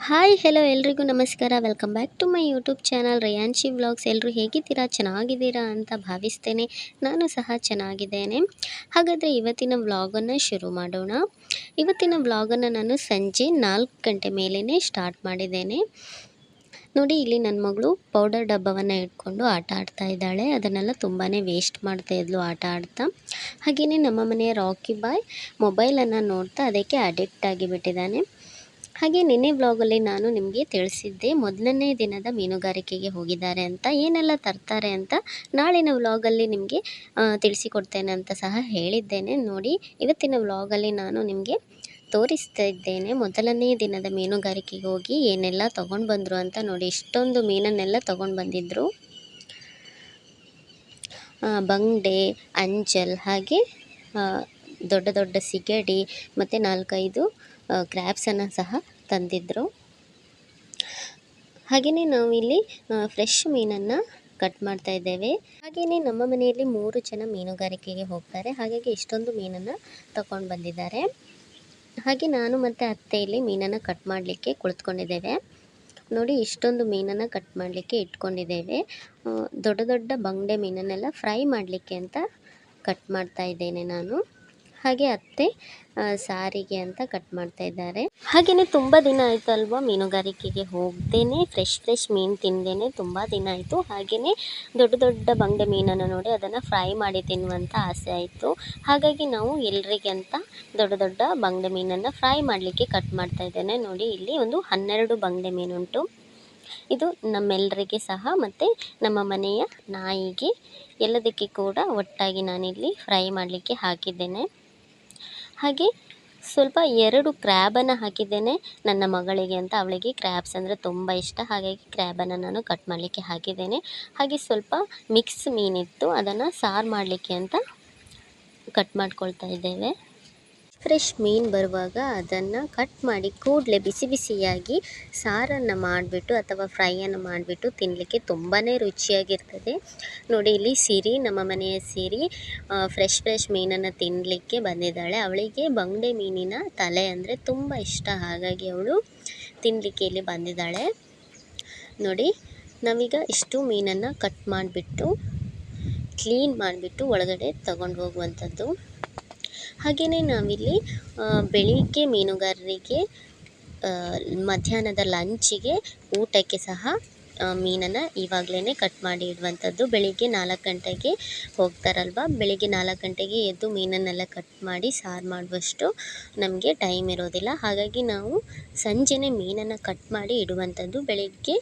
Hi hello ಎಲ್ರಿಗೂ ನಮಸ್ಕಾರ. Welcome back to my YouTube channel Reyanshi vlogs. ಎಲ್ಲರೂ ಹೇಗಿದ್ದೀರಾ? ಚೆನ್ನಾಗಿದ್ದೀರಾ ಅಂತ ಭಾವಿಸ್ತೇನೆ. ನಾನು ಸಹ ಚೆನ್ನಾಗಿದ್ದೇನೆ. ಹಾಗಾದರೆ ಇವತ್ತಿನ ವ್ಲಾಗನ್ನು ಶುರು ಮಾಡೋಣ. ಇವತ್ತಿನ ವ್ಲಾಗನ್ನು ನಾನು ಸಂಜೆ 4 ಗಂಟೆ ಮೇಲೇ ಸ್ಟಾರ್ಟ್ ಮಾಡಿದ್ದೇನೆ. ನೋಡಿ, ಇಲ್ಲಿ ನನ್ನ ಮಗಳು ಪೌಡರ್ ಡಬ್ಬವನ್ನು ಇಟ್ಕೊಂಡು ಆಟ ಆಡ್ತಾ ಇದ್ದಾಳೆ. ಅದನ್ನೆಲ್ಲ ತುಂಬಾ ವೇಸ್ಟ್ ಮಾಡ್ತಾ ಇದ್ಲು ಆಟ ಆಡ್ತಾ. ಹಾಗೆಯೇ ನಮ್ಮ ಮನೆಯ ರಾಕಿ ಬಾಯ್ ಮೊಬೈಲನ್ನು ನೋಡ್ತಾ ಅದಕ್ಕೆ ಅಡಿಕ್ಟ್ ಆಗಿಬಿಟ್ಟಿದ್ದಾನೆ. ಹಾಗೆ ನಿನ್ನೆ ವ್ಲಾಗಲ್ಲಿ ನಾನು ನಿಮಗೆ ತಿಳಿಸಿದ್ದೆ ಮೊದಲನೇ ದಿನದ ಮೀನುಗಾರಿಕೆಗೆ ಹೋಗಿದ್ದಾರೆ ಅಂತ. ಏನೆಲ್ಲ ತರ್ತಾರೆ ಅಂತ ನಾಳಿನ ವ್ಲಾಗಲ್ಲಿ ನಿಮಗೆ ತಿಳಿಸಿಕೊಡ್ತೇನೆ ಅಂತ ಸಹ ಹೇಳಿದ್ದೇನೆ. ನೋಡಿ, ಇವತ್ತಿನ ವ್ಲಾಗಲ್ಲಿ ನಾನು ನಿಮಗೆ ತೋರಿಸ್ತಾ ಇದ್ದೇನೆ ಮೊದಲನೇ ದಿನದ ಮೀನುಗಾರಿಕೆಗೆ ಹೋಗಿ ಏನೆಲ್ಲ ತೊಗೊಂಡು ಬಂದರು ಅಂತ. ನೋಡಿ, ಇಷ್ಟೊಂದು ಮೀನನ್ನೆಲ್ಲ ತೊಗೊಂಡು ಬಂದಿದ್ದರು. ಬಂಗಡೆ, ಅಂಚಲ್, ಹಾಗೆ ದೊಡ್ಡ ದೊಡ್ಡ ಸಿಗಡಿ ಮತ್ತು 4-5 ಕ್ರ್ಯಾಬ್ಸನ್ನು ಸಹ ತಂದಿದ್ದರು. ಹಾಗೆಯೇ ನಾವಿಲ್ಲಿ ಫ್ರೆಶ್ ಮೀನನ್ನು ಕಟ್ ಮಾಡ್ತಾ ಇದ್ದೇವೆ. ಹಾಗೆಯೇ ನಮ್ಮ ಮನೆಯಲ್ಲಿ 3 ಜನ ಮೀನುಗಾರಿಕೆಗೆ ಹೋಗ್ತಾರೆ. ಹಾಗಾಗಿ ಇಷ್ಟೊಂದು ಮೀನನ್ನು ತಗೊಂಡು ಬಂದಿದ್ದಾರೆ. ಹಾಗೆ ನಾನು ಮತ್ತು ಅತ್ತೆ ಇಲ್ಲಿ ಮೀನನ್ನು ಕಟ್ ಮಾಡಲಿಕ್ಕೆ ಕುಳಿತುಕೊಂಡಿದ್ದೇವೆ. ನೋಡಿ, ಇಷ್ಟೊಂದು ಮೀನನ್ನು ಕಟ್ ಮಾಡಲಿಕ್ಕೆ ಇಟ್ಕೊಂಡಿದ್ದೇವೆ. ದೊಡ್ಡ ದೊಡ್ಡ ಬಂಗಡೆ ಮೀನನ್ನೆಲ್ಲ ಫ್ರೈ ಮಾಡಲಿಕ್ಕೆ ಅಂತ ಕಟ್ ಮಾಡ್ತಾ ಇದ್ದೇನೆ ನಾನು. ಹಾಗೆ ಅತ್ತೆ ಸಾರಿಗೆ ಅಂತ ಕಟ್ ಮಾಡ್ತಾ ಇದ್ದಾರೆ. ಹಾಗೆಯೇ ತುಂಬ ದಿನ ಆಯಿತು ಅಲ್ವಾ ಮೀನುಗಾರಿಕೆಗೆ ಹೋಗ್ದೇನೆ, ಫ್ರೆಶ್ ಮೀನು ತಿಂದೇನೆ ತುಂಬ ದಿನ ಆಯಿತು. ಹಾಗೆಯೇ ದೊಡ್ಡ ದೊಡ್ಡ ಬಂಗಡೆ ಮೀನನ್ನು ನೋಡಿ ಅದನ್ನು ಫ್ರೈ ಮಾಡಿ ತಿನ್ನುವಂಥ ಆಸೆ ಆಯಿತು. ಹಾಗಾಗಿ ನಾವು ಎಲ್ರಿಗೆ ಅಂತ ದೊಡ್ಡ ದೊಡ್ಡ ಬಂಗಡೆ ಮೀನನ್ನು ಫ್ರೈ ಮಾಡಲಿಕ್ಕೆ ಕಟ್ ಮಾಡ್ತಾ ಇದ್ದೇನೆ. ನೋಡಿ, ಇಲ್ಲಿ ಒಂದು 12 ಬಂಗಡೆ ಮೀನುಂಟು. ಇದು ನಮ್ಮೆಲ್ಲರಿಗೆ ಸಹ ಮತ್ತು ನಮ್ಮ ಮನೆಯ ನಾಯಿಗೆ ಎಲ್ಲದಕ್ಕೆ ಕೂಡ ಒಟ್ಟಾಗಿ ನಾನಿಲ್ಲಿ ಫ್ರೈ ಮಾಡಲಿಕ್ಕೆ ಹಾಕಿದ್ದೇನೆ. ಹಾಗೆ ಸ್ವಲ್ಪ 2 ಕ್ರ್ಯಾಬನ್ನು ಹಾಕಿದ್ದೇನೆ ನನ್ನ ಮಗಳಿಗೆ ಅಂತ. ಅವಳಿಗೆ ಕ್ರ್ಯಾಬ್ಸ್ ಅಂದರೆ ತುಂಬ ಇಷ್ಟ. ಹಾಗಾಗಿ ಕ್ರ್ಯಾಬನ್ನು ನಾನು ಕಟ್ ಮಾಡಲಿಕ್ಕೆ ಹಾಕಿದ್ದೇನೆ. ಹಾಗೆ ಸ್ವಲ್ಪ ಮಿಕ್ಸ್ ಮೀನಿತ್ತು, ಅದನ್ನು ಸಾರು ಮಾಡಲಿಕ್ಕೆ ಅಂತ ಕಟ್ ಮಾಡ್ಕೊಳ್ತಾ ಇದ್ದೇವೆ. ಫ್ರೆಶ್ ಮೀನು ಬರುವಾಗ ಅದನ್ನು ಕಟ್ ಮಾಡಿ ಕೂಡಲೇ ಬಿಸಿ ಬಿಸಿಯಾಗಿ ಸಾರನ್ನು ಮಾಡಿಬಿಟ್ಟು ಅಥವಾ ಫ್ರೈಯನ್ನು ಮಾಡಿಬಿಟ್ಟು ತಿನ್ನಲಿಕ್ಕೆ ತುಂಬಾ ರುಚಿಯಾಗಿರ್ತದೆ. ನೋಡಿ, ಇಲ್ಲಿ ಸಿರಿ, ನಮ್ಮ ಮನೆಯ ಸಿರಿ ಫ್ರೆಶ್ ಮೀನನ್ನು ತಿನ್ನಲಿಕ್ಕೆ ಬಂದಿದ್ದಾಳೆ. ಅವಳಿಗೆ ಬಂಗಡೆ ಮೀನಿನ ತಲೆ ಅಂದರೆ ತುಂಬ ಇಷ್ಟ. ಹಾಗಾಗಿ ಅವಳು ತಿನ್ನಲಿಕ್ಕೆ ಇಲ್ಲಿ ಬಂದಿದ್ದಾಳೆ. ನೋಡಿ, ನಾವೀಗ ಇಷ್ಟು ಮೀನನ್ನು ಕಟ್ ಮಾಡಿಬಿಟ್ಟು ಕ್ಲೀನ್ ಮಾಡಿಬಿಟ್ಟು ಒಳಗಡೆ ತಗೊಂಡು ಹೋಗುವಂಥದ್ದು. ಹಾಗೆಯೇ ನಾವಿಲ್ಲಿ ಬೆಳಿಗ್ಗೆ ಮೀನುಗಾರರಿಗೆ ಮಧ್ಯಾಹ್ನದ ಲಂಚಿಗೆ ಊಟಕ್ಕೆ ಸಹ ಮೀನನ್ನು ಇವಾಗಲೇ ಕಟ್ ಮಾಡಿ ಇಡುವಂಥದ್ದು. ಬೆಳಿಗ್ಗೆ 4 ಗಂಟೆಗೆ ಹೋಗ್ತಾರಲ್ವ, ಬೆಳಿಗ್ಗೆ 4 ಗಂಟೆಗೆ ಎದ್ದು ಮೀನನ್ನೆಲ್ಲ ಕಟ್ ಮಾಡಿ ಸಾರು ಮಾಡುವಷ್ಟು ನಮಗೆ ಟೈಮ್ ಇರೋದಿಲ್ಲ. ಹಾಗಾಗಿ ನಾವು ಸಂಜೆನೇ ಮೀನನ್ನು ಕಟ್ ಮಾಡಿ ಇಡುವಂಥದ್ದು. ಬೆಳಿಗ್ಗೆ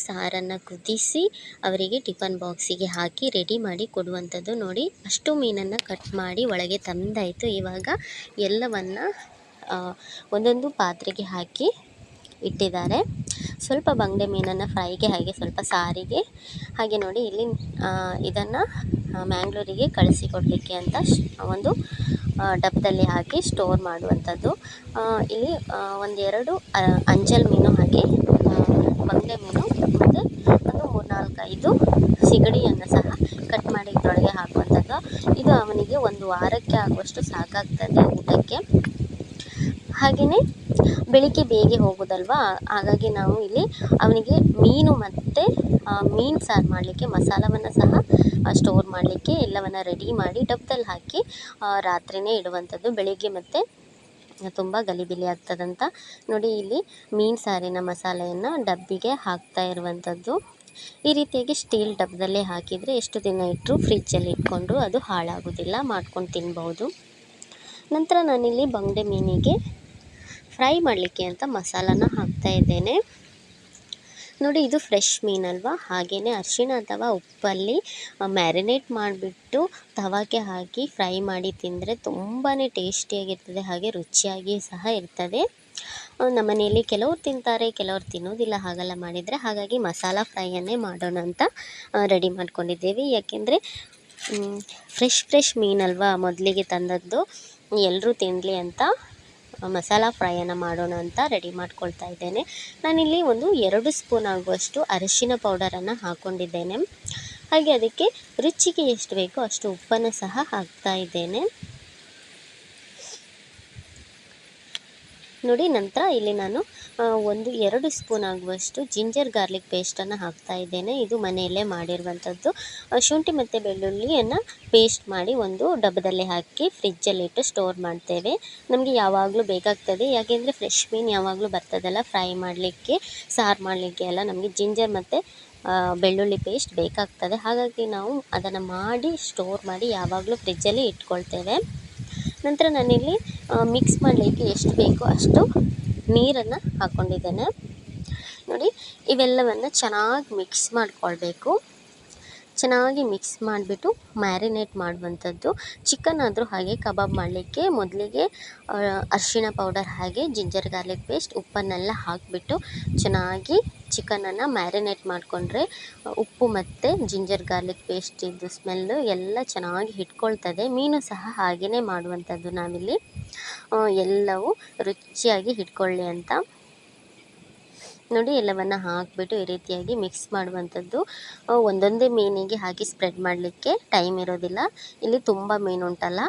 ಸಾರನ್ನು ಕುದಿಸಿ ಅವರಿಗೆ ಟಿಫನ್ ಬಾಕ್ಸಿಗೆ ಹಾಕಿ ರೆಡಿ ಮಾಡಿ ಕೊಡುವಂಥದ್ದು. ನೋಡಿ, ಅಷ್ಟು ಮೀನನ್ನು ಕಟ್ ಮಾಡಿ ಒಳಗೆ ತಂದಾಯಿತು. ಇವಾಗ ಎಲ್ಲವನ್ನು ಒಂದೊಂದು ಪಾತ್ರೆಗೆ ಹಾಕಿ ಇಟ್ಟಿದ್ದಾರೆ. ಸ್ವಲ್ಪ ಬಂಗಡೆ ಮೀನನ್ನು ಫ್ರೈಗೆ, ಹಾಗೆ ಸ್ವಲ್ಪ ಸಾರಿಗೆ. ಹಾಗೆ ನೋಡಿ, ಇಲ್ಲಿ ಇದನ್ನು ಮ್ಯಾಂಗ್ಳೂರಿಗೆ ಕಳಿಸಿಕೊಡಲಿಕ್ಕೆ ಅಂತ ಒಂದು ಡಬ್ಬದಲ್ಲಿ ಹಾಕಿ ಸ್ಟೋರ್ ಮಾಡುವಂಥದ್ದು. ಇಲ್ಲಿ 1-2 ಅಂಚಲ್ ಮೀನು, ಹಾಗೆ ಬಂಗಡೆ ಮೀನು ಮತ್ತು ಒಂದು 3-4-5 ಸಿಗಡಿಯನ್ನು ಸಹ ಕಟ್ ಮಾಡಿ ಇದರೊಳಗೆ ಹಾಕುವಂಥದ್ದು. ಇದು ಅವನಿಗೆ 1 ವಾರಕ್ಕೆ ಆಗುವಷ್ಟು ಸಾಕಾಗ್ತದೆ ಊಟಕ್ಕೆ. ಹಾಗೆಯೇ ಬೆಳಿಗ್ಗೆ ಬೇಗ ಹೋಗೋದಲ್ವ, ಹಾಗಾಗಿ ನಾವು ಇಲ್ಲಿ ಅವನಿಗೆ ಮೀನು ಮತ್ತು ಮೀನು ಸಾರು ಮಾಡಲಿಕ್ಕೆ ಮಸಾಲವನ್ನು ಸಹ ಸ್ಟೋರ್ ಮಾಡಲಿಕ್ಕೆ ಎಲ್ಲವನ್ನು ರೆಡಿ ಮಾಡಿ ಡಬ್ಬದಲ್ಲಿ ಹಾಕಿ ರಾತ್ರಿಯೇ ಇಡುವಂಥದ್ದು. ಬೆಳಿಗ್ಗೆ ಮತ್ತು ತುಂಬ ಗಲಿಬಿಲಿ ಆಗ್ತದಂತ. ನೋಡಿ, ಇಲ್ಲಿ ಮೀನು ಸಾರಿನ ಮಸಾಲೆಯನ್ನು ಡಬ್ಬಿಗೆ ಹಾಕ್ತಾ ಇರುವಂಥದ್ದು. ಈ ರೀತಿಯಾಗಿ ಸ್ಟೀಲ್ ಡಬ್ಬದಲ್ಲೇ ಹಾಕಿದರೆ ಎಷ್ಟು ದಿನ ಇಟ್ಟರು ಫ್ರಿಜ್ಜಲ್ಲಿ ಇಟ್ಕೊಂಡು ಅದು ಹಾಳಾಗೋದಿಲ್ಲ, ಮಾಡ್ಕೊಂಡು ತಿನ್ಬೋದು. ನಂತರ ನಾನಿಲ್ಲಿ ಬಂಗಡೆ ಮೀನಿಗೆ ಫ್ರೈ ಮಾಡಲಿಕ್ಕೆ ಅಂತ ಮಸಾಲನ ಹಾಕ್ತಾ ಇದ್ದೇನೆ. ನೋಡಿ, ಇದು ಫ್ರೆಶ್ ಮೀನಲ್ವ, ಹಾಗೆಯೇ ಅರಿಶಿಣ ಅಥವಾ ಉಪ್ಪಲ್ಲಿ ಮ್ಯಾರಿನೇಟ್ ಮಾಡಿಬಿಟ್ಟು ತವಾಗೆ ಹಾಕಿ ಫ್ರೈ ಮಾಡಿ ತಿಂದರೆ ತುಂಬಾ ಟೇಸ್ಟಿಯಾಗಿರ್ತದೆ, ಹಾಗೆ ರುಚಿಯಾಗಿ ಸಹ ಇರ್ತದೆ. ನಮ್ಮ ಮನೆಯಲ್ಲಿ ಕೆಲವರು ತಿಂತಾರೆ, ಕೆಲವರು ತಿನ್ನೋದಿಲ್ಲ ಹಾಗೆಲ್ಲ ಮಾಡಿದರೆ. ಹಾಗಾಗಿ ಮಸಾಲ ಫ್ರೈಯನ್ನೇ ಮಾಡೋಣ ಅಂತ ರೆಡಿ ಮಾಡ್ಕೊಂಡಿದ್ದೇವೆ. ಯಾಕೆಂದರೆ ಫ್ರೆಶ್ ಮೀನಲ್ವ, ಮೊದಲಿಗೆ ತಂದದ್ದು, ಎಲ್ಲರೂ ತಿನ್ನಲಿ ಅಂತ ಮಸಾಲ ಫ್ರೈಯನ್ನು ಮಾಡೋಣ ಅಂತ ರೆಡಿ ಮಾಡ್ಕೊಳ್ತಾ ಇದ್ದೇನೆ. ನಾನಿಲ್ಲಿ 2 ಸ್ಪೂನ್ ಆಗುವಷ್ಟು ಅರಿಶಿನ ಪೌಡರನ್ನು ಹಾಕ್ಕೊಂಡಿದ್ದೇನೆ. ಹಾಗೆ ಅದಕ್ಕೆ ರುಚಿಗೆ ಎಷ್ಟು ಬೇಕೋ ಅಷ್ಟು ಉಪ್ಪನ್ನು ಸಹ ಹಾಕ್ತಾ ಇದ್ದೇನೆ. ನೋಡಿ ನಂತರ ಇಲ್ಲಿ ನಾನು ಒಂದು 2 ಸ್ಪೂನ್ ಆಗುವಷ್ಟು ಜಿಂಜರ್ ಗಾರ್ಲಿಕ್ ಪೇಸ್ಟನ್ನು ಹಾಕ್ತಾ ಇದ್ದೇನೆ. ಇದು ಮನೆಯಲ್ಲೇ ಮಾಡಿರುವಂಥದ್ದು. ಶುಂಠಿ ಮತ್ತು ಬೆಳ್ಳುಳ್ಳಿಯನ್ನು ಪೇಸ್ಟ್ ಮಾಡಿ ಒಂದು ಡಬ್ಬದಲ್ಲಿ ಹಾಕಿ ಫ್ರಿಜ್ಜಲ್ಲಿಟ್ಟು ಸ್ಟೋರ್ ಮಾಡ್ತೇವೆ. ನಮಗೆ ಯಾವಾಗಲೂ ಬೇಕಾಗ್ತದೆ, ಯಾಕೆಂದರೆ ಫ್ರೆಶ್ ಮೀನು ಯಾವಾಗಲೂ ಬರ್ತದಲ್ಲ, ಫ್ರೈ ಮಾಡಲಿಕ್ಕೆ, ಸಾರು ಮಾಡಲಿಕ್ಕೆ ಎಲ್ಲ ನಮಗೆ ಜಿಂಜರ್ ಮತ್ತು ಬೆಳ್ಳುಳ್ಳಿ ಪೇಸ್ಟ್ ಬೇಕಾಗ್ತದೆ. ಹಾಗಾಗಿ ನಾವು ಅದನ್ನು ಮಾಡಿ ಸ್ಟೋರ್ ಮಾಡಿ ಯಾವಾಗಲೂ ಫ್ರಿಜ್ಜಲ್ಲಿ ಇಟ್ಕೊಳ್ತೇವೆ. ನಂತರ ನಾನಿಲ್ಲಿ ಮಿಕ್ಸ್ ಮಾಡಲಿಕ್ಕೆ ಎಷ್ಟು ಬೇಕೋ ಅಷ್ಟು ನೀರನ್ನು ಹಾಕ್ಕೊಂಡಿದ್ದೇನೆ. ನೋಡಿ, ಇವೆಲ್ಲವನ್ನು ಚೆನ್ನಾಗಿ ಮಿಕ್ಸ್ ಮಾಡಿಕೊಳ್ಬೇಕು. ಚೆನ್ನಾಗಿ ಮಿಕ್ಸ್ ಮಾಡಿಬಿಟ್ಟು ಮ್ಯಾರಿನೇಟ್ ಮಾಡುವಂಥದ್ದು. ಚಿಕನ್ ಆದರೂ ಹಾಗೆ ಕಬಾಬ್ ಮಾಡಲಿಕ್ಕೆ ಮೊದಲಿಗೆ ಅರಿಶಿಣ ಪೌಡರ್ ಹಾಗೆ ಜಿಂಜರ್ ಗಾರ್ಲಿಕ್ ಪೇಸ್ಟ್ ಉಪ್ಪನ್ನೆಲ್ಲ ಹಾಕಿಬಿಟ್ಟು ಚೆನ್ನಾಗಿ ಚಿಕನನ್ನು ಮ್ಯಾರಿನೇಟ್ ಮಾಡಿಕೊಂಡ್ರೆ ಉಪ್ಪು ಮತ್ತು ಜಿಂಜರ್ ಗಾರ್ಲಿಕ್ ಪೇಸ್ಟ್ ಇದ್ದು ಸ್ಮೆಲ್ಲು ಎಲ್ಲ ಚೆನ್ನಾಗಿ ಹಿಡ್ಕೊಳ್ತದೆ. ಮೀನು ಸಹ ಹಾಗೆಯೇ ಮಾಡುವಂಥದ್ದು ನಾವಿಲ್ಲಿ, ಎಲ್ಲವೂ ರುಚಿಯಾಗಿ ಹಿಡ್ಕೊಳ್ಳಿ ಅಂತ. ನೋಡಿ, ಎಲ್ಲವನ್ನು ಹಾಕಿಬಿಟ್ಟು ಈ ರೀತಿಯಾಗಿ ಮಿಕ್ಸ್ ಮಾಡುವಂಥದ್ದು. ಒಂದೊಂದೇ ಮೀನಿಗೆ ಹಾಕಿ ಸ್ಪ್ರೆಡ್ ಮಾಡಲಿಕ್ಕೆ ಟೈಮ್ ಇರೋದಿಲ್ಲ. ಇಲ್ಲಿ ತುಂಬ ಮೀನು ಉಂಟಲ್ಲ,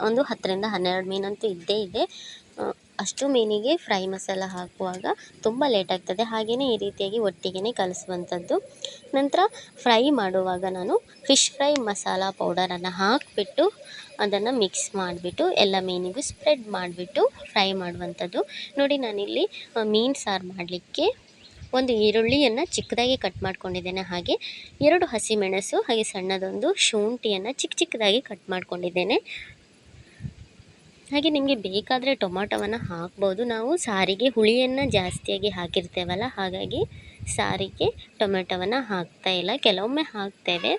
ಒಂದು 10ರಿಂದ 12 ಮೀನಂತೂ ಇದ್ದೇ ಇದೆ. ಅಷ್ಟು ಮೀನಿಗೆ ಫ್ರೈ ಮಸಾಲ ಹಾಕುವಾಗ ತುಂಬ ಲೇಟ್ ಆಗ್ತದೆ. ಹಾಗೆಯೇ ಈ ರೀತಿಯಾಗಿ ಒಟ್ಟಿಗೆ ಕಲಿಸುವಂಥದ್ದು. ನಂತರ ಫ್ರೈ ಮಾಡುವಾಗ ನಾನು ಫಿಶ್ ಫ್ರೈ ಮಸಾಲ ಪೌಡರನ್ನು ಹಾಕಿಬಿಟ್ಟು ಅದನ್ನು ಮಿಕ್ಸ್ ಮಾಡಿಬಿಟ್ಟು ಎಲ್ಲ ಮೀನಿಗೂ ಸ್ಪ್ರೆಡ್ ಮಾಡಿಬಿಟ್ಟು ಫ್ರೈ ಮಾಡುವಂಥದ್ದು. ನೋಡಿ, ನಾನಿಲ್ಲಿ ಮೀನು ಸಾರು ಮಾಡಲಿಕ್ಕೆ ಒಂದು ಈರುಳ್ಳಿಯನ್ನು ಚಿಕ್ಕದಾಗಿ ಕಟ್ ಮಾಡ್ಕೊಂಡಿದ್ದೇನೆ. ಹಾಗೆ 2 ಹಸಿಮೆಣಸು ಹಾಗೆ ಸಣ್ಣದೊಂದು ಶುಂಠಿಯನ್ನು ಚಿಕ್ಕದಾಗಿ ಕಟ್ ಮಾಡ್ಕೊಂಡಿದ್ದೇನೆ. ಹಾಗೆ ನಿಮಗೆ ಬೇಕಾದರೆ ಟೊಮಾಟೊವನ್ನು ಹಾಕ್ಬೋದು. ನಾವು ಸಾರಿಗೆ ಹುಳಿಯನ್ನು ಜಾಸ್ತಿಯಾಗಿ ಹಾಕಿರ್ತೇವಲ್ಲ, ಹಾಗಾಗಿ ಸಾರಿಗೆ ಟೊಮೆಟೊವನ್ನು ಹಾಕ್ತಾಯಿಲ್ಲ, ಕೆಲವೊಮ್ಮೆ ಹಾಕ್ತೇವೆ.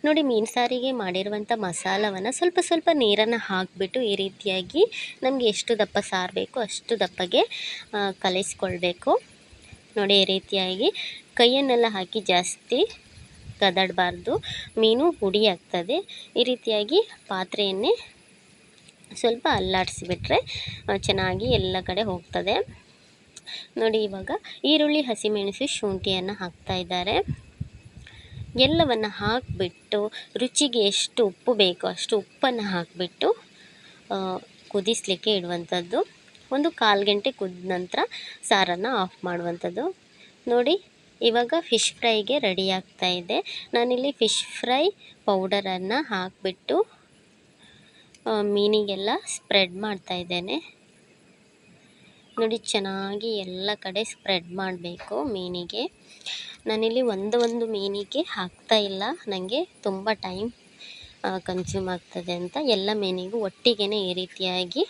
ನೋಡಿ, ಮೀನು ಸಾರಿಗೆ ಮಾಡಿರುವಂಥ ಮಸಾಲವನ್ನು ಸ್ವಲ್ಪ ನೀರನ್ನು ಹಾಕಿಬಿಟ್ಟು ಈ ರೀತಿಯಾಗಿ ನಮಗೆ ಎಷ್ಟು ದಪ್ಪ ಸಾರು ಬೇಕೋ ಅಷ್ಟು ದಪ್ಪಗೆ ಕಲಿಸ್ಕೊಳ್ಬೇಕು. ನೋಡಿ, ಈ ರೀತಿಯಾಗಿ ಕೈಯನ್ನೆಲ್ಲ ಹಾಕಿ ಜಾಸ್ತಿ ಕದಡಬಾರ್ದು, ಮೀನು ಹುಡಿ ಆಗ್ತದೆ. ಈ ರೀತಿಯಾಗಿ ಪಾತ್ರೆಯನ್ನೇ ಸ್ವಲ್ಪ ಅಲ್ಲಾಡಿಸಿಬಿಟ್ರೆ ಚೆನ್ನಾಗಿ ಎಲ್ಲ ಕಡೆ ಹೋಗ್ತದೆ. ನೋಡಿ, ಇವಾಗ ಈರುಳ್ಳಿ, ಹಸಿಮೆಣಸು, ಶುಂಠಿಯನ್ನು ಹಾಕ್ತಾ ಇದ್ದಾರೆ. ಎಲ್ಲವನ್ನು ಹಾಕಿಬಿಟ್ಟು ರುಚಿಗೆ ಎಷ್ಟು ಉಪ್ಪು ಬೇಕೋ ಅಷ್ಟು ಉಪ್ಪನ್ನು ಹಾಕಿಬಿಟ್ಟು ಕುದಿಸಲಿಕ್ಕೆ ಇಡುವಂಥದ್ದು. ಒಂದು 1/4 ಗಂಟೆ ಕುದ್ದ ನಂತರ ಸಾರನ್ನು ಆಫ್ ಮಾಡುವಂಥದ್ದು. ನೋಡಿ, ಇವಾಗ ಫಿಶ್ ಫ್ರೈಗೆ ರೆಡಿ ಆಗ್ತಾ ಇದೆ. ನಾನಿಲ್ಲಿ ಫಿಶ್ ಫ್ರೈ ಪೌಡರನ್ನು ಹಾಕಿಬಿಟ್ಟು ಮೀನಿಗೆಲ್ಲ ಸ್ಪ್ರೆಡ್ ಮಾಡ್ತಾ ಇದ್ದೇನೆ. ನೋಡಿ, ಚೆನ್ನಾಗಿ ಎಲ್ಲ ಕಡೆ ಸ್ಪ್ರೆಡ್ ಮಾಡಬೇಕು ಮೀನಿಗೆ. ನಾನಿಲ್ಲಿ ಒಂದು ಮೀನಿಗೆ ಹಾಕ್ತಾ ಇಲ್ಲ, ನನಗೆ ತುಂಬ ಟೈಮ್ ಕನ್ಸ್ಯೂಮ್ ಆಗ್ತದೆ ಅಂತ ಎಲ್ಲ ಮೀನಿಗೂ ಒಟ್ಟಿಗೆ ಈ ರೀತಿಯಾಗಿ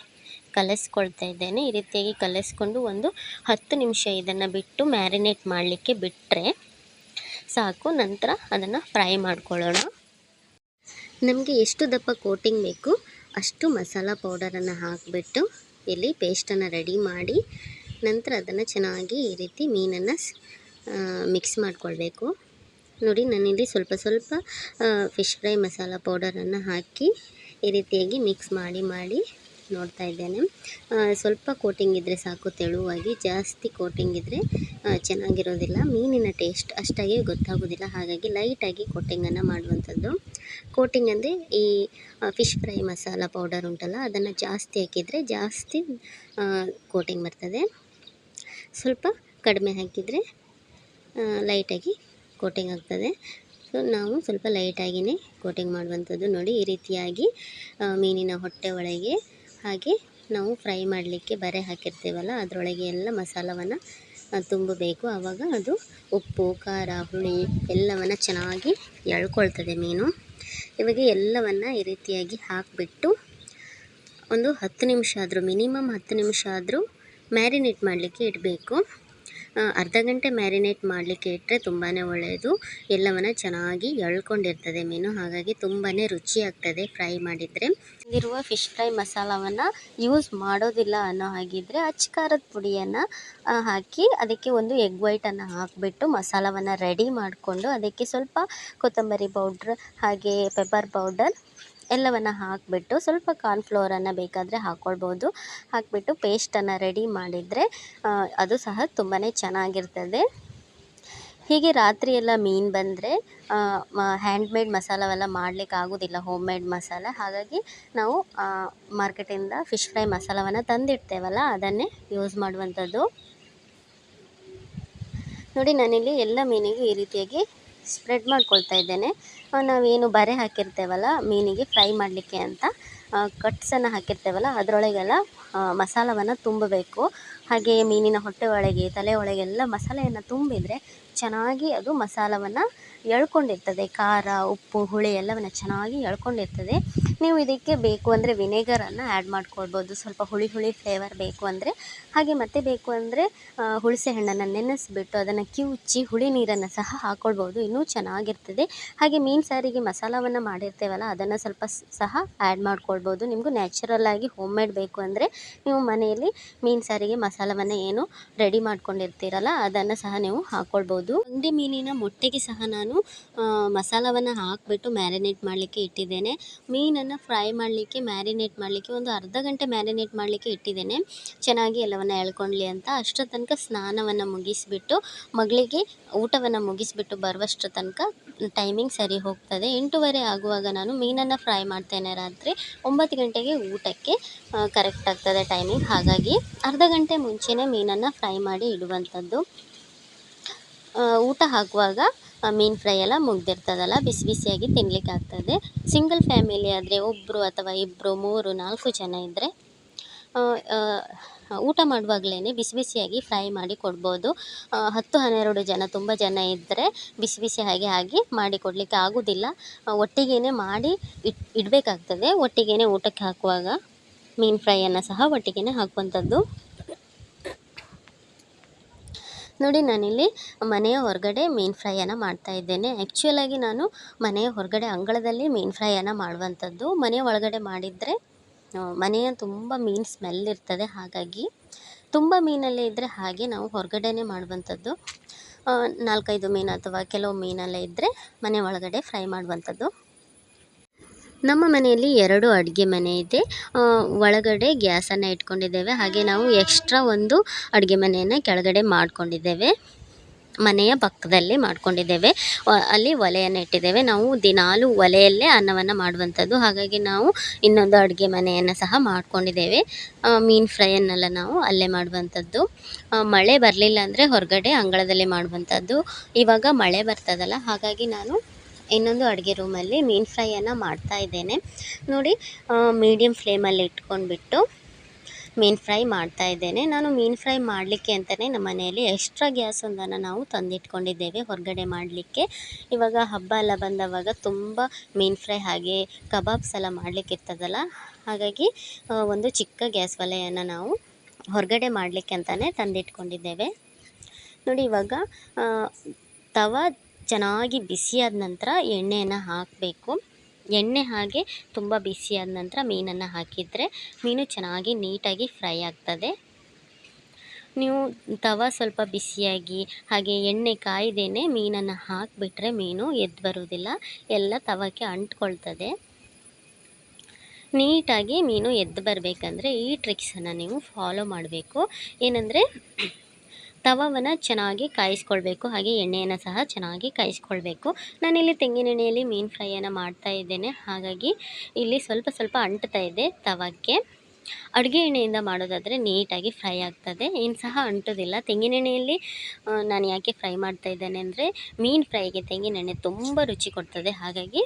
ಕಲಿಸ್ಕೊಳ್ತಾ ಇದ್ದೇನೆ. ಈ ರೀತಿಯಾಗಿ ಕಲಿಸ್ಕೊಂಡು ಒಂದು 10 ನಿಮಿಷ ಇದನ್ನು ಬಿಟ್ಟು ಮ್ಯಾರಿನೇಟ್ ಮಾಡಲಿಕ್ಕೆ ಬಿಟ್ಟರೆ ಸಾಕು. ನಂತರ ಅದನ್ನು ಫ್ರೈ ಮಾಡ್ಕೊಳ್ಳೋಣ. ನಮಗೆ ಎಷ್ಟು ದಪ್ಪ ಕೋಟಿಂಗ್ ಬೇಕು ಅಷ್ಟು ಮಸಾಲ ಪೌಡರನ್ನು ಹಾಕಿಬಿಟ್ಟು ಇಲ್ಲಿ ಪೇಸ್ಟನ್ನು ರೆಡಿ ಮಾಡಿ ನಂತರ ಅದನ್ನು ಚೆನ್ನಾಗಿ ಈ ರೀತಿ ಮೀನನ್ನು ಮಿಕ್ಸ್ ಮಾಡಿಕೊಳ್ಬೇಕು. ನೋಡಿ, ನಾನಿಲ್ಲಿ ಸ್ವಲ್ಪ ಫಿಶ್ ಫ್ರೈ ಮಸಾಲ ಪೌಡರನ್ನು ಹಾಕಿ ಈ ರೀತಿಯಾಗಿ ಮಿಕ್ಸ್ ಮಾಡಿ ನೋಡ್ತಾ ಇದ್ದೇನೆ. ಸ್ವಲ್ಪ ಕೋಟಿಂಗ್ ಇದ್ದರೆ ಸಾಕು, ತೆಳುವಾಗಿ. ಜಾಸ್ತಿ ಕೋಟಿಂಗ್ ಇದ್ದರೆ ಚೆನ್ನಾಗಿರೋದಿಲ್ಲ, ಮೀನಿನ ಟೇಸ್ಟ್ ಅಷ್ಟಾಗಿ ಗೊತ್ತಾಗೋದಿಲ್ಲ. ಹಾಗಾಗಿ ಲೈಟಾಗಿ ಕೋಟಿಂಗನ್ನು ಮಾಡುವಂಥದ್ದು. ಕೋಟಿಂಗ್ ಅಂದರೆ ಈ ಫಿಶ್ ಫ್ರೈ ಮಸಾಲ ಪೌಡರ್ ಉಂಟಲ್ಲ, ಅದನ್ನು ಜಾಸ್ತಿ ಹಾಕಿದರೆ ಜಾಸ್ತಿ ಕೋಟಿಂಗ್ ಬರ್ತದೆ. ಸ್ವಲ್ಪ ಕಡಿಮೆ ಹಾಕಿದರೆ ಲೈಟಾಗಿ ಕೋಟಿಂಗ್ ಆಗ್ತದೆ. ಸೊ ನಾವು ಸ್ವಲ್ಪ ಲೈಟಾಗಿಯೇ ಕೋಟಿಂಗ್ ಮಾಡುವಂಥದ್ದು. ನೋಡಿ, ಈ ರೀತಿಯಾಗಿ ಮೀನಿನ ಹೊಟ್ಟೆ ಒಳಗೆ ಹಾಗೆ ನಾವು ಫ್ರೈ ಮಾಡಲಿಕ್ಕೆ ಬರೆ ಹಾಕಿರ್ತೀವಲ್ಲ, ಅದರೊಳಗೆ ಎಲ್ಲ ಮಸಾಲವನ್ನು ತುಂಬಬೇಕು. ಆವಾಗ ಅದು ಉಪ್ಪು, ಖಾರ, ಹುಳಿ ಎಲ್ಲವನ್ನು ಚೆನ್ನಾಗಿ ಎಳ್ಕೊಳ್ತದೆ ಮೀನು. ಇವಾಗ ಎಲ್ಲವನ್ನು ಈ ರೀತಿಯಾಗಿ ಹಾಕಿಬಿಟ್ಟು ಒಂದು 10 ನಿಮಿಷ ಆದರೂ, ಮಿನಿಮಮ್ 10 ನಿಮಿಷ ಆದರೂ ಮ್ಯಾರಿನೇಟ್ ಮಾಡಲಿಕ್ಕೆ ಇಡಬೇಕು. ಅರ್ಧ ಗಂಟೆ ಮ್ಯಾರಿನೇಟ್ ಮಾಡಲಿಕ್ಕೆ ಇಟ್ಟರೆ ತುಂಬಾ ಒಳ್ಳೆಯದು. ಎಲ್ಲವನ್ನು ಚೆನ್ನಾಗಿ ಎಳ್ಕೊಂಡಿರ್ತದೆ ಮೀನು, ಹಾಗಾಗಿ ತುಂಬಾ ರುಚಿಯಾಗ್ತದೆ ಫ್ರೈ ಮಾಡಿದರೆ. ಇಲ್ಲಿರುವ ಫಿಶ್ ಫ್ರೈ ಮಸಾಲವನ್ನು ಯೂಸ್ ಮಾಡೋದಿಲ್ಲ ಅನ್ನೋ ಹಾಗಿದ್ದರೆ ಅಚ್ಚ ಖಾರದ ಪುಡಿಯನ್ನು ಹಾಕಿ ಅದಕ್ಕೆ ಒಂದು ಎಗ್ ವೈಟನ್ನು ಹಾಕಿಬಿಟ್ಟು ಮಸಾಲವನ್ನು ರೆಡಿ ಮಾಡಿಕೊಂಡು ಅದಕ್ಕೆ ಸ್ವಲ್ಪ ಕೊತ್ತಂಬರಿ ಪೌಡ್ರ್ ಹಾಗೆ ಪೆಪ್ಪರ್ ಪೌಡರ್ ಎಲ್ಲವನ್ನು ಹಾಕಿಬಿಟ್ಟು ಸ್ವಲ್ಪ ಕಾರ್ನ್ಫ್ಲೋರನ್ನು ಬೇಕಾದರೆ ಹಾಕ್ಕೊಳ್ಬೋದು. ಹಾಕಿಬಿಟ್ಟು ಪೇಸ್ಟನ್ನು ರೆಡಿ ಮಾಡಿದರೆ ಅದು ಸಹ ತುಂಬಾ ಚೆನ್ನಾಗಿರ್ತದೆ. ಹೀಗೆ ರಾತ್ರಿ ಎಲ್ಲ ಮೀನು ಬಂದರೆ ಹ್ಯಾಂಡ್ಮೇಡ್ ಮಸಾಲವೆಲ್ಲ ಮಾಡಲಿಕ್ಕೆ ಆಗೋದಿಲ್ಲ, ಹೋಮ್ ಮೇಡ್ ಮಸಾಲ. ಹಾಗಾಗಿ ನಾವು ಮಾರ್ಕೆಟಿಂದ ಫಿಶ್ ಫ್ರೈ ಮಸಾಲವನ್ನು ತಂದಿಡ್ತೇವಲ್ಲ ಅದನ್ನೇ ಯೂಸ್ ಮಾಡುವಂಥದ್ದು. ನೋಡಿ, ನಾನಿಲ್ಲಿ ಎಲ್ಲ ಮೀನಿಗೆ ಈ ರೀತಿಯಾಗಿ ಸ್ಪ್ರೆಡ್ ಮಾಡ್ಕೊಳ್ತಾ ಇದ್ದೇನೆ. ನಾವೇನು ಬರೆ ಹಾಕಿರ್ತೇವಲ್ಲ ಮೀನಿಗೆ ಫ್ರೈ ಮಾಡಲಿಕ್ಕೆ ಅಂತ, ಕಟ್ಸನ್ನು ಹಾಕಿರ್ತೇವಲ್ಲ ಅದರೊಳಗೆಲ್ಲ ಮಸಾಲವನ್ನು ತುಂಬಬೇಕು. ಹಾಗೆ ಮೀನಿನ ಹೊಟ್ಟೆ ಒಳಗೆ, ತಲೆ ಒಳಗೆಲ್ಲ ಮಸಾಲೆಯನ್ನು ತುಂಬಿದರೆ ಚೆನ್ನಾಗಿ ಅದು ಮಸಾಲವನ್ನು ಎಳ್ಕೊಂಡಿರ್ತದೆ. ಖಾರ, ಉಪ್ಪು, ಹುಳಿ ಎಲ್ಲವನ್ನು ಚೆನ್ನಾಗಿ ಎಳ್ಕೊಂಡಿರ್ತದೆ. ನೀವು ಇದಕ್ಕೆ ಬೇಕು ಅಂದರೆ ವಿನೆಗರನ್ನು ಆ್ಯಡ್ ಮಾಡ್ಕೊಳ್ಬೋದು, ಸ್ವಲ್ಪ ಹುಳಿ ಹುಳಿ ಫ್ಲೇವರ್ ಬೇಕು ಅಂದರೆ. ಹಾಗೆ ಮತ್ತೆ ಬೇಕು ಅಂದರೆ ಹುಣಸೆ ಹಣ್ಣನ್ನು ನೆನೆಸಿಬಿಟ್ಟು ಅದನ್ನು ಕಿವುಚಿ ಹುಳಿ ನೀರನ್ನು ಸಹ ಹಾಕ್ಕೊಳ್ಬೋದು, ಇನ್ನೂ ಚೆನ್ನಾಗಿರ್ತದೆ. ಹಾಗೆ ಮೀನು ಸಾರಿಗೆ ಮಸಾಲವನ್ನು ಮಾಡಿರ್ತೇವಲ್ಲ ಅದನ್ನು ಸ್ವಲ್ಪ ಸಹ ಆ್ಯಡ್ ಮಾಡ್ಕೊಳ್ಬೋದು. ನಿಮಗೂ ನ್ಯಾಚುರಲ್ ಆಗಿ ಹೋಮ್ ಮೇಡ್ ಬೇಕು ಅಂದರೆ ನೀವು ಮನೆಯಲ್ಲಿ ಮೀನು ಸಾರಿಗೆ ಮಸಾಲವನ್ನು ಏನು ರೆಡಿ ಮಾಡ್ಕೊಂಡಿರ್ತೀರಲ್ಲ ಅದನ್ನು ಸಹ ನೀವು ಹಾಕ್ಕೊಳ್ಬೋದು. ಅಂಗಡಿ ಮೀನಿನ ಮೊಟ್ಟೆಗೆ ಸಹ ನಾನು ಮಸಾಲವನ್ನು ಹಾಕಿಬಿಟ್ಟು ಮ್ಯಾರಿನೇಟ್ ಮಾಡಲಿಕ್ಕೆ ಇಟ್ಟಿದ್ದೇನೆ. ಮೀನನ್ನು ಫ್ರೈ ಮಾಡಲಿಕ್ಕೆ ಮ್ಯಾರಿನೇಟ್ ಮಾಡಲಿಕ್ಕೆ ಒಂದು ಅರ್ಧ ಗಂಟೆ ಮ್ಯಾರಿನೇಟ್ ಮಾಡಲಿಕ್ಕೆ ಇಟ್ಟಿದ್ದೇನೆ, ಚೆನ್ನಾಗಿ ಎಲ್ಲವನ್ನು ಎಳ್ಕೊಳ್ಳಿ ಅಂತ. ಅಷ್ಟರ ತನಕ ಸ್ನಾನವನ್ನು ಮುಗಿಸಿಬಿಟ್ಟು ಮಗಳಿಗೆ ಊಟವನ್ನು ಮುಗಿಸಿಬಿಟ್ಟು ಬರುವಷ್ಟರ ತನಕ ಟೈಮಿಂಗ್ ಸರಿ ಹೋಗ್ತದೆ. 8:30 ಆಗುವಾಗ ನಾನು ಮೀನನ್ನು ಫ್ರೈ ಮಾಡ್ತೇನೆ. ರಾತ್ರಿ 9 ಗಂಟೆಗೆ ಊಟಕ್ಕೆ ಕರೆಕ್ಟ್ ಆಗ್ತದೆ ಟೈಮಿಂಗ್. ಹಾಗಾಗಿ ಅರ್ಧ ಗಂಟೆ ಮುಂಚೆನೇ ಮೀನನ್ನು ಫ್ರೈ ಮಾಡಿ ಇಡುವಂಥದ್ದು. ಊಟ ಹಾಕುವಾಗ ಮೀನು ಫ್ರೈ ಎಲ್ಲ ಮುಗ್ದಿರ್ತದಲ್ಲ, ಬಿಸಿ ಬಿಸಿಯಾಗಿ ತಿನ್ನಲಿಕ್ಕೆ ಆಗ್ತದೆ. ಸಿಂಗಲ್ ಫ್ಯಾಮಿಲಿ ಆದರೆ ಒಬ್ಬರು ಅಥವಾ ಇಬ್ಬರು, 3, 4 ಜನ ಇದ್ದರೆ ಊಟ ಮಾಡುವಾಗಲೇ ಬಿಸಿ ಬಿಸಿಯಾಗಿ ಫ್ರೈ ಮಾಡಿ ಕೊಡ್ಬೋದು. 10-12 ಜನ, ತುಂಬ ಜನ ಇದ್ದರೆ ಬಿಸಿ ಬಿಸಿ ಹಾಗೆ ಮಾಡಿ ಕೊಡಲಿಕ್ಕೆ ಆಗೋದಿಲ್ಲ. ಒಟ್ಟಿಗೆ ಮಾಡಿ ಇಡಬೇಕಾಗ್ತದೆ. ಒಟ್ಟಿಗೆ ಊಟಕ್ಕೆ ಹಾಕುವಾಗ ಮೀನು ಫ್ರೈಯನ್ನು ಸಹ ಒಟ್ಟಿಗೆ ಹಾಕುವಂಥದ್ದು. ನೋಡಿ, ನಾನಿಲ್ಲಿ ಮನೆಯ ಹೊರಗಡೆ ಮೀನು ಫ್ರೈಯನ್ನು ಮಾಡ್ತಾಯಿದ್ದೇನೆ. ಆ್ಯಕ್ಚುಲಾಗಿ ನಾನು ಮನೆಯ ಹೊರಗಡೆ ಅಂಗಳದಲ್ಲಿ ಮೀನು ಫ್ರೈಯನ್ನು ಮಾಡುವಂಥದ್ದು. ಮನೆಯ ಒಳಗಡೆ ಮಾಡಿದರೆ ಮನೆಯ ತುಂಬ ಮೀನು ಸ್ಮೆಲ್ ಇರ್ತದೆ. ಹಾಗಾಗಿ ತುಂಬ ಮೀನಲ್ಲೇ ಇದ್ದರೆ ಹಾಗೆ ನಾವು ಹೊರಗಡೆನೇ ಮಾಡುವಂಥದ್ದು. 4-5 ಮೀನು ಅಥವಾ ಕೆಲವು ಮೀನಲ್ಲೇ ಇದ್ದರೆ ಮನೆ ಒಳಗಡೆ ಫ್ರೈ ಮಾಡುವಂಥದ್ದು. ನಮ್ಮ ಮನೆಯಲ್ಲಿ 2 ಅಡುಗೆ ಮನೆ ಇದೆ. ಒಳಗಡೆ ಗ್ಯಾಸನ್ನು ಇಟ್ಕೊಂಡಿದ್ದೇವೆ. ಹಾಗೆ ನಾವು ಎಕ್ಸ್ಟ್ರಾ ಒಂದು ಅಡುಗೆ ಮನೆಯನ್ನು ಕೆಳಗಡೆ ಮಾಡ್ಕೊಂಡಿದ್ದೇವೆ, ಮನೆಯ ಪಕ್ಕದಲ್ಲೇ ಮಾಡ್ಕೊಂಡಿದ್ದೇವೆ. ಅಲ್ಲಿ ಒಲೆಯನ್ನು ಇಟ್ಟಿದ್ದೇವೆ. ನಾವು ದಿನಾಲೂ ಒಲೆಯಲ್ಲೇ ಅನ್ನವನ್ನು ಮಾಡುವಂಥದ್ದು. ಹಾಗಾಗಿ ನಾವು ಇನ್ನೊಂದು ಅಡುಗೆ ಮನೆಯನ್ನು ಸಹ ಮಾಡ್ಕೊಂಡಿದ್ದೇವೆ. ಮೀನು ಫ್ರೈಯನ್ನೆಲ್ಲ ನಾವು ಅಲ್ಲೇ ಮಾಡುವಂಥದ್ದು. ಮಳೆ ಬರಲಿಲ್ಲ ಅಂದರೆ ಹೊರಗಡೆ ಅಂಗಳದಲ್ಲೇ ಮಾಡುವಂಥದ್ದು. ಇವಾಗ ಮಳೆ ಬರ್ತದಲ್ಲ, ಹಾಗಾಗಿ ನಾನು ಇನ್ನೊಂದು ಅಡುಗೆ ರೂಮಲ್ಲಿ ಮೀನು ಫ್ರೈಯನ್ನು ಮಾಡ್ತಾಯಿದ್ದೇನೆ. ನೋಡಿ, ಮೀಡಿಯಮ್ ಫ್ಲೇಮಲ್ಲಿ ಇಟ್ಕೊಂಡ್ಬಿಟ್ಟು ಮೀನು ಫ್ರೈ ಮಾಡ್ತಾಯಿದ್ದೇನೆ. ನಾನು ಮೀನು ಫ್ರೈ ಮಾಡಲಿಕ್ಕೆ ಅಂತಲೇ ನಮ್ಮ ಮನೆಯಲ್ಲಿ ಎಕ್ಸ್ಟ್ರಾ ಗ್ಯಾಸೊಂದನ್ನು ನಾವು ತಂದಿಟ್ಕೊಂಡಿದ್ದೇವೆ ಹೊರಗಡೆ ಮಾಡಲಿಕ್ಕೆ. ಇವಾಗ ಹಬ್ಬ ಎಲ್ಲ ಬಂದವಾಗ ತುಂಬ ಮೀನು ಫ್ರೈ ಹಾಗೆ ಕಬಾಬ್ಸ್ ಎಲ್ಲ ಮಾಡಲಿಕ್ಕಿರ್ತದಲ್ಲ, ಹಾಗಾಗಿ ಒಂದು ಚಿಕ್ಕ ಗ್ಯಾಸ್ ಒಲೆಯನ್ನು ನಾವು ಹೊರಗಡೆ ಮಾಡಲಿಕ್ಕೆ ಅಂತಲೇ ತಂದಿಟ್ಕೊಂಡಿದ್ದೇವೆ. ನೋಡಿ, ಇವಾಗ ತವ ಚೆನ್ನಾಗಿ ಬಿಸಿಯಾದ ನಂತರ ಎಣ್ಣೆಯನ್ನು ಹಾಕಬೇಕು. ಎಣ್ಣೆ ಹಾಗೆ ತುಂಬ ಬಿಸಿಯಾದ ನಂತರ ಮೀನನ್ನು ಹಾಕಿದರೆ ಮೀನು ಚೆನ್ನಾಗಿ ನೀಟಾಗಿ ಫ್ರೈ ಆಗ್ತದೆ. ನೀವು ತವ ಸ್ವಲ್ಪ ಬಿಸಿಯಾಗಿ ಹಾಗೆ ಎಣ್ಣೆ ಕಾಯ್ದೇ ಮೀನನ್ನು ಹಾಕಿಬಿಟ್ರೆ ಮೀನು ಎದ್ದು ಬರುವುದಿಲ್ಲ, ಎಲ್ಲ ತವಕ್ಕೆ ಅಂಟ್ಕೊಳ್ತದೆ. ನೀಟಾಗಿ ಮೀನು ಎದ್ದು ಬರಬೇಕಂದ್ರೆ ಈ ಟ್ರಿಕ್ಸನ್ನು ನೀವು ಫಾಲೋ ಮಾಡಬೇಕು. ಏನಂದರೆ ತವವನ್ನು ಚೆನ್ನಾಗಿ ಕಾಯಿಸ್ಕೊಳ್ಬೇಕು, ಹಾಗೆ ಎಣ್ಣೆಯನ್ನು ಸಹ ಚೆನ್ನಾಗಿ ಕಾಯಿಸ್ಕೊಳ್ಬೇಕು. ನಾನಿಲ್ಲಿ ತೆಂಗಿನ ಎಣ್ಣೆಯಲ್ಲಿ ಮೀನು ಫ್ರೈಯನ್ನು ಮಾಡ್ತಾ ಇದ್ದೇನೆ, ಹಾಗಾಗಿ ಇಲ್ಲಿ ಸ್ವಲ್ಪ ಸ್ವಲ್ಪ ಅಂಟ್ತಾ ಇದೆ ತವಕ್ಕೆ. ಅಡುಗೆ ಎಣ್ಣೆಯಿಂದ ಮಾಡೋದಾದರೆ ನೀಟಾಗಿ ಫ್ರೈ ಆಗ್ತದೆ, ಏನು ಸಹ ಅಂಟೋದಿಲ್ಲ. ತೆಂಗಿನ ಎಣ್ಣೆಯಲ್ಲಿ ನಾನು ಯಾಕೆ ಫ್ರೈ ಮಾಡ್ತಾ ಇದ್ದೇನೆ ಅಂದರೆ ಮೀನು ಫ್ರೈಗೆ ತೆಂಗಿನ ಎಣ್ಣೆ ತುಂಬ ರುಚಿ ಕೊಡ್ತದೆ. ಹಾಗಾಗಿ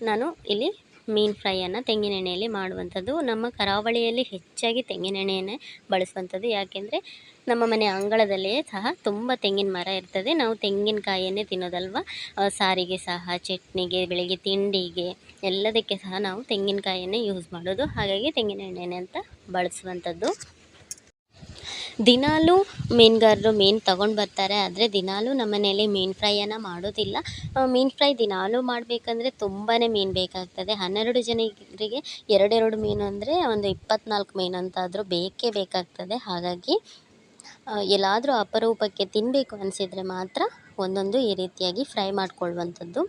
ನಾನು ಇಲ್ಲಿ ಮೀನು ಫ್ರೈಯನ್ನು ತೆಂಗಿನ ಎಣ್ಣೆಯಲ್ಲಿ ಮಾಡುವಂಥದ್ದು. ನಮ್ಮ ಕರಾವಳಿಯಲ್ಲಿ ಹೆಚ್ಚಾಗಿ ತೆಂಗಿನ ಎಣ್ಣೆಯನ್ನೇ ಬಳಸುವಂಥದ್ದು. ಯಾಕೆಂದರೆ ನಮ್ಮ ಮನೆ ಅಂಗಳದಲ್ಲಿಯೇ ಸಹ ತುಂಬ ತೆಂಗಿನ ಮರ ಇರ್ತದೆ. ನಾವು ತೆಂಗಿನಕಾಯಿಯನ್ನೇ ತಿನ್ನೋದಲ್ವ, ಸಾರಿಗೆ ಸಹ, ಚಟ್ನಿಗೆ, ಬೆಳಗ್ಗೆ ತಿಂಡಿಗೆ ಎಲ್ಲದಕ್ಕೆ ಸಹ ನಾವು ತೆಂಗಿನಕಾಯಿಯನ್ನೇ ಯೂಸ್ ಮಾಡೋದು. ಹಾಗಾಗಿ ತೆಂಗಿನ ಎಣ್ಣೆನೇ ಅಂತ ಬಳಸುವಂಥದ್ದು. ದಿನಾಲೂ ಮೀನುಗಾರರು ಮೀನು ತೊಗೊಂಡು ಬರ್ತಾರೆ, ಆದರೆ ದಿನಾಲೂ ನಮ್ಮ ಮನೆಯಲ್ಲಿ ಮೀನು ಫ್ರೈಯನ್ನು ಮಾಡೋದಿಲ್ಲ. ಮೀನು ಫ್ರೈ ದಿನಾಲೂ ಮಾಡಬೇಕಂದ್ರೆ ತುಂಬಾ ಮೀನು ಬೇಕಾಗ್ತದೆ. 12 ಜನರಿಗೆ 2 ಮೀನು ಅಂದರೆ ಒಂದು 24 ಮೀನು ಅಂತಾದರೂ ಬೇಕೇ ಬೇಕಾಗ್ತದೆ. ಹಾಗಾಗಿ ಎಲ್ಲಾದರೂ ಅಪರೂಪಕ್ಕೆ ತಿನ್ನಬೇಕು ಅನಿಸಿದರೆ ಮಾತ್ರ ಒಂದೊಂದು ಈ ರೀತಿಯಾಗಿ ಫ್ರೈ ಮಾಡಿಕೊಳ್ಳುವಂಥದ್ದು.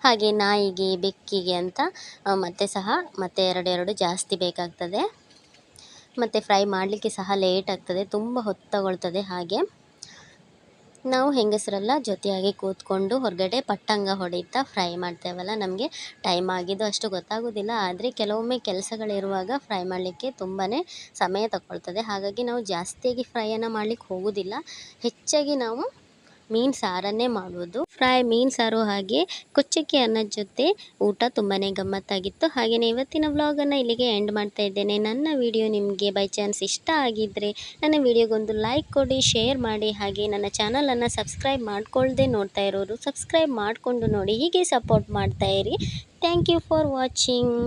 ಹಾಗೆ ನಾಯಿಗೆ, ಬೆಕ್ಕಿಗೆ ಅಂತ ಮತ್ತೆ 2 ಜಾಸ್ತಿ ಬೇಕಾಗ್ತದೆ. ಮತ್ತು ಫ್ರೈ ಮಾಡಲಿಕ್ಕೆ ಸಹ ಲೇಟ್ ಆಗ್ತದೆ, ತುಂಬ ಹೊತ್ತು ತಗೊಳ್ತದೆ. ಹಾಗೆ ನಾವು ಹೆಂಗಸರೆಲ್ಲ ಜೊತೆಯಾಗಿ ಕೂತ್ಕೊಂಡು ಹೊರಗಡೆ ಪಟ್ಟಂಗ ಹೊಡಿತಾ ಫ್ರೈ ಮಾಡ್ತೇವಲ್ಲ, ನಮಗೆ ಟೈಮ್ ಆಗಿದ್ದು ಅಷ್ಟು ಗೊತ್ತಾಗೋದಿಲ್ಲ. ಆದರೆ ಕೆಲವೊಮ್ಮೆ ಕೆಲಸಗಳಿರುವಾಗ ಫ್ರೈ ಮಾಡಲಿಕ್ಕೆ ತುಂಬಾ ಸಮಯ ತಗೊಳ್ತದೆ. ಹಾಗಾಗಿ ನಾವು ಜಾಸ್ತಿಯಾಗಿ ಫ್ರೈಯನ್ನು ಮಾಡಲಿಕ್ಕೆ ಹೋಗೋದಿಲ್ಲ. ಹೆಚ್ಚಾಗಿ ನಾವು ಮೀನು ಸಾರನ್ನೇ ಮಾಡುವುದು. ಫ್ರೈ ಮೀನು ಸಾರು ಹಾಗೆ ಕೊಚ್ಚಕ್ಕಿ ಅನ್ನದ ಜೊತೆ ಊಟ ತುಂಬಾ ಗಮ್ಮತ್ತಾಗಿತ್ತು. ಹಾಗೆಯೇ ಇವತ್ತಿನ ವ್ಲಾಗನ್ನು ಇಲ್ಲಿಗೆ ಎಂಡ್ ಮಾಡ್ತಾ ಇದ್ದೇನೆ. ನನ್ನ ವಿಡಿಯೋ ನಿಮಗೆ ಬೈ ಚಾನ್ಸ್ ಇಷ್ಟ ಆಗಿದ್ದರೆ ನನ್ನ ವಿಡಿಯೋಗೊಂದು ಲೈಕ್ ಕೊಡಿ, ಶೇರ್ ಮಾಡಿ. ಹಾಗೆ ನನ್ನ ಚಾನಲನ್ನು ಸಬ್ಸ್ಕ್ರೈಬ್ ಮಾಡ್ಕೊಳ್ಳದೆ ನೋಡ್ತಾ ಇರೋರು ಸಬ್ಸ್ಕ್ರೈಬ್ ಮಾಡಿಕೊಂಡು ನೋಡಿ. ಹೀಗೆ ಸಪೋರ್ಟ್ ಮಾಡ್ತಾ ಇರಿ. Thank you for watching.